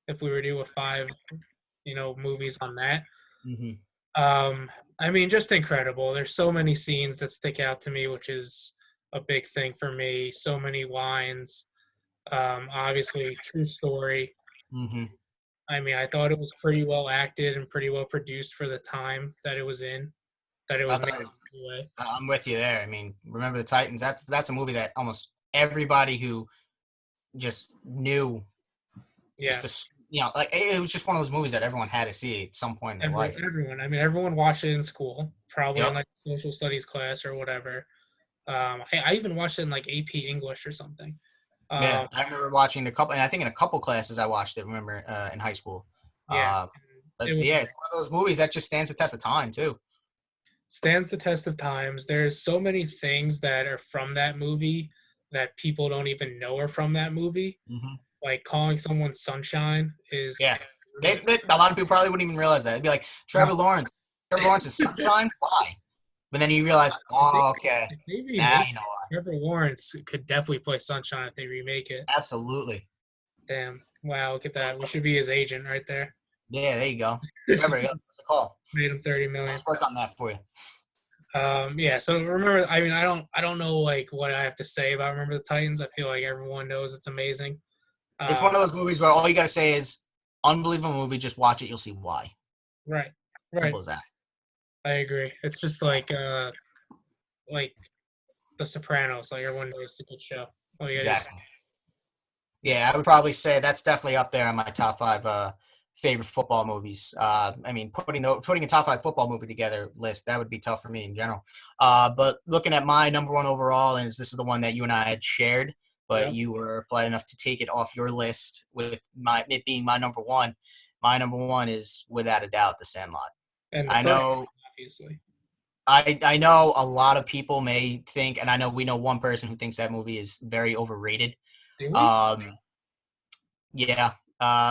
If we were to do a five, movies on that. Hmm. I mean, just incredible. There's so many scenes that stick out to me, which is a big thing for me. So many lines. Obviously, true story. Hmm. I mean, I thought it was pretty well acted and pretty well produced for the time that it was in, that it I was made thought it was, anyway. I'm with you there. I mean, remember the Titans? That's a movie that almost everybody who just knew just Yeah, the like it was just one of those movies that everyone had to see at some point in their life. everyone. I mean, everyone watched it in school, probably in Yep. like social studies class or whatever. I even watched it in like AP English or something. Yeah, Um, I remember watching a couple, and I think in a couple classes I watched it. Remember in high school. yeah, Uh, But It was yeah, it's one of those movies that just stands the test of time too. stands the test of times. There's so many things that are from that movie that people don't even know are from that movie. Hmm. Like calling someone sunshine is Yeah, a lot of people probably wouldn't even realize that. They'd be like, no, Trevor Lawrence. Trevor Lawrence is Sunshine. Why? But then you realize, if they oh, okay, if they now remake you know why. Trevor Lawrence could definitely play Sunshine if they remake it. Absolutely. Damn. Wow, look at that. We should be his agent right there. Yeah, there you go. Trevor, yeah, what's the call? Made him 30 million. Let's work on that for you. Yeah, so remember, I mean, I don't know like what I have to say about Remember the Titans. I feel like everyone knows it's amazing. It's Um, one of those movies where all you got to say is, unbelievable movie, just watch it, you'll see why. right, right. Simple as that. I agree. It's just like The Sopranos. Like everyone knows it's a good show. Oh yeah, just Exactly. Yeah, I would probably say that's definitely up there on my top five favorite football movies. I mean, putting a top five football movie together list, that would be tough for me in general. But looking at my number one overall, and this is the one that you and I had shared, but yep. you were polite enough to take it off your list with it being my number one. My number one is without a doubt The Sandlot. And the I first, know obviously. I know a lot of people may think, and I know we know one person who thinks that movie is very overrated. Do we? Um, yeah,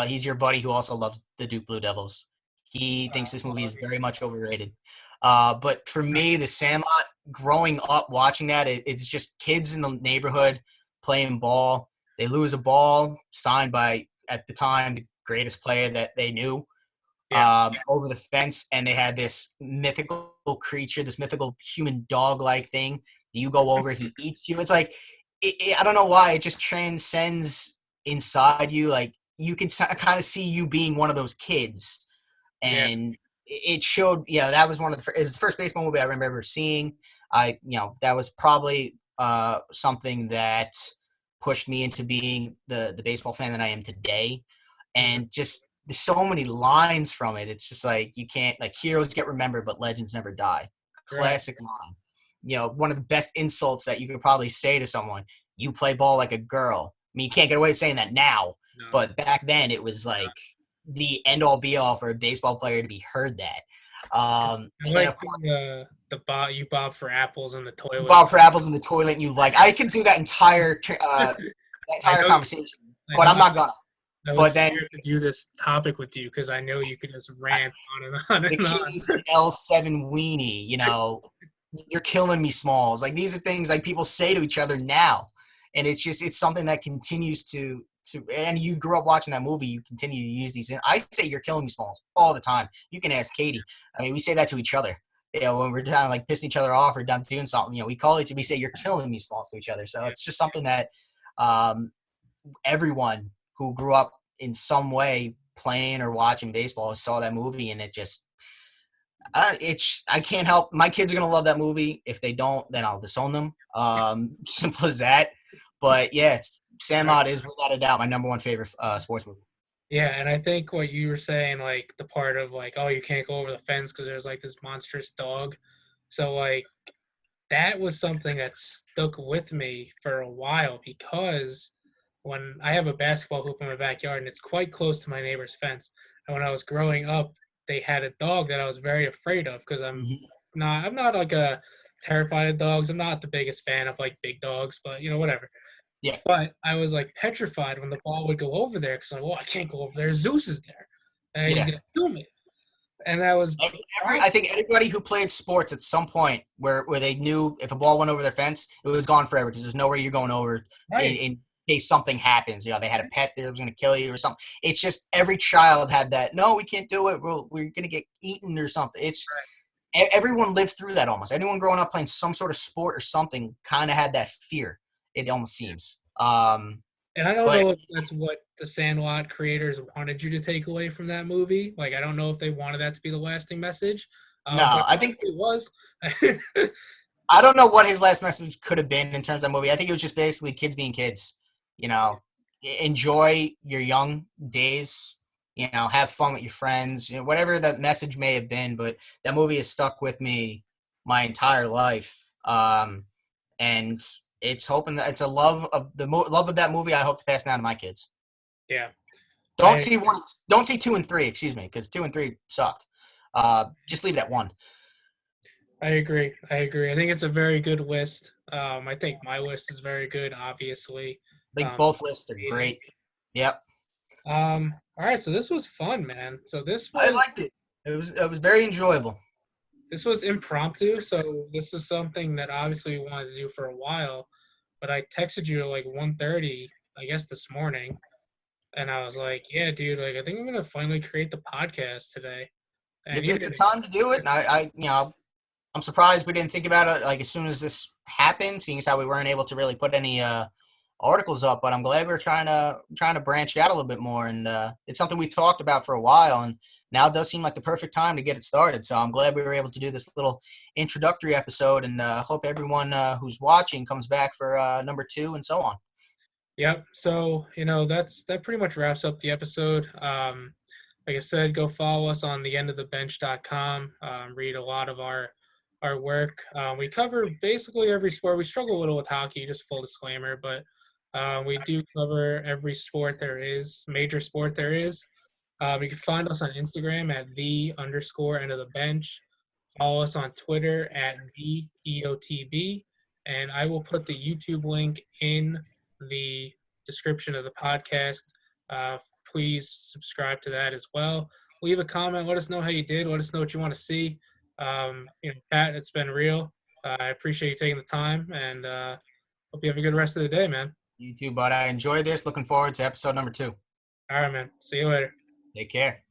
he's your buddy who also loves the Duke Blue Devils. He thinks this movie Well, is very much overrated. But for me, The Sandlot, growing up watching that, it's just kids in the neighborhood playing ball. They lose a ball signed by, at the time, the greatest player that they knew, yeah, over the fence, and they had this mythical creature, this mythical human dog-like thing. You go over, he eats you. It's like, I don't know why, it just transcends inside you. Like, you can kind of see you being one of those kids, yeah. and it showed. Yeah, that was one of the. It was the first baseball movie I remember ever seeing. That was probably something that pushed me into being the baseball fan that I am today, Mhm. and just there's so many lines from it. It's just like you can't, like, heroes get remembered, but legends never die. Right. Classic line. One of the best insults that you could probably say to someone. You play ball like a girl. I mean, you can't get away with saying that now, No. but back then it was like the end all be all for a baseball player to be heard that. I And like of course, the bob you bob for apples in the toilet. Bob for apples in the toilet. And you like, I could do that I entire know. conversation, I but know. I'm not gonna. I But was then scared to do this topic with you because I know you could just rant on and on the and on. Kitties and L7 weenie, you're killing me, Smalls. Like, these are things like people say to each other now, and it's something that continues to. And you grew up watching that movie, you continue to use these. I say you're killing me, Smalls, all the time. You can ask Katie. I mean, we say that to each other. When we're down like pissing each other off or done doing something, we say you're killing me, Smalls, to each other. So Yeah. it's just something that um, everyone who grew up in some way playing or watching baseball saw that movie, and it just I can't help. My kids are gonna love that movie. If they don't, then I'll disown them. Simple as that. But yes, Right. Sandlot is without a doubt my number one favorite sports movie. Yeah, and I think what you were saying, like the part of like, oh, you can't go over the fence because there's like this monstrous dog. So like that was something that stuck with me for a while because when I have a basketball hoop in my backyard and it's quite close to my neighbor's fence, and when I was growing up, they had a dog that I was very afraid of because Mm-hmm. I'm not like a terrified of dogs. I'm not the biggest fan of like big dogs, but whatever. Yeah, But I was like petrified when the ball would go over there because like, well, I can't go over there. Zeus is there, and he's yeah. gonna kill me. And that was I think everybody who played sports at some point where they knew if a ball went over their fence, it was gone forever because there's nowhere you're going over right. in case something happens. They had a pet that was going to kill you or something. It's just every child had that. No, we can't do it. We're going to get eaten or something. Everyone lived through that almost. Anyone growing up playing some sort of sport or something kind of had that fear. It almost seems. And I don't But know if that's what the Sandlot creators wanted you to take away from that movie. Like, I don't know if they wanted that to be the lasting message, no, but I think it was. I don't know what his last message could have been in terms of that movie. I think it was just basically kids being kids. You know, enjoy your young days. Have fun with your friends. Whatever that message may have been, but that movie has stuck with me my entire life. And it's hoping that it's a love of love of that movie. I hope to pass down to my kids. Yeah. Don't see one. Don't see 2 and 3. Excuse me, because 2 and 3 sucked. Just leave it at 1. I agree. I agree. I think it's a very good list. I think my list is very good, obviously. I think both lists are Debating. great. Yep. All right, so this was fun, man. So I liked it. It was very enjoyable. this was impromptu. So this is something that obviously we wanted to do for a while, but I texted you at like 1:30, I guess this morning, and I was like, "Yeah, dude, like I think I'm gonna finally create the podcast today." And you It's did a it. time to do it, and I'm surprised we didn't think about it like as soon as this happened, seeing as how we weren't able to really put any articles up. But I'm glad we're trying to branch out a little bit more, and it's something we've talked about for a while, and now it does seem like the perfect time to get it started. So I'm glad we were able to do this little introductory episode, and hope everyone who's watching comes back for number 2 and so on. Yep. So, that pretty much wraps up the episode. Like I said, go follow us on theendofthebench.com. Read a lot of our work. We cover basically every sport. We struggle a little with hockey, just full disclaimer, but we do cover every sport there is, major sport there is. You can find us on Instagram at _end of the bench. Follow us on Twitter at the EOTB, and I will put the YouTube link in the description of the podcast. Please subscribe to that as well. Leave a comment. Let us know how you did. Let us know what you want to see. Pat, it's been real. I appreciate you taking the time, and hope you have a good rest of the day, man. You too, bud. I enjoyed this. Looking forward to episode number 2. All right, man. See you later. Take care.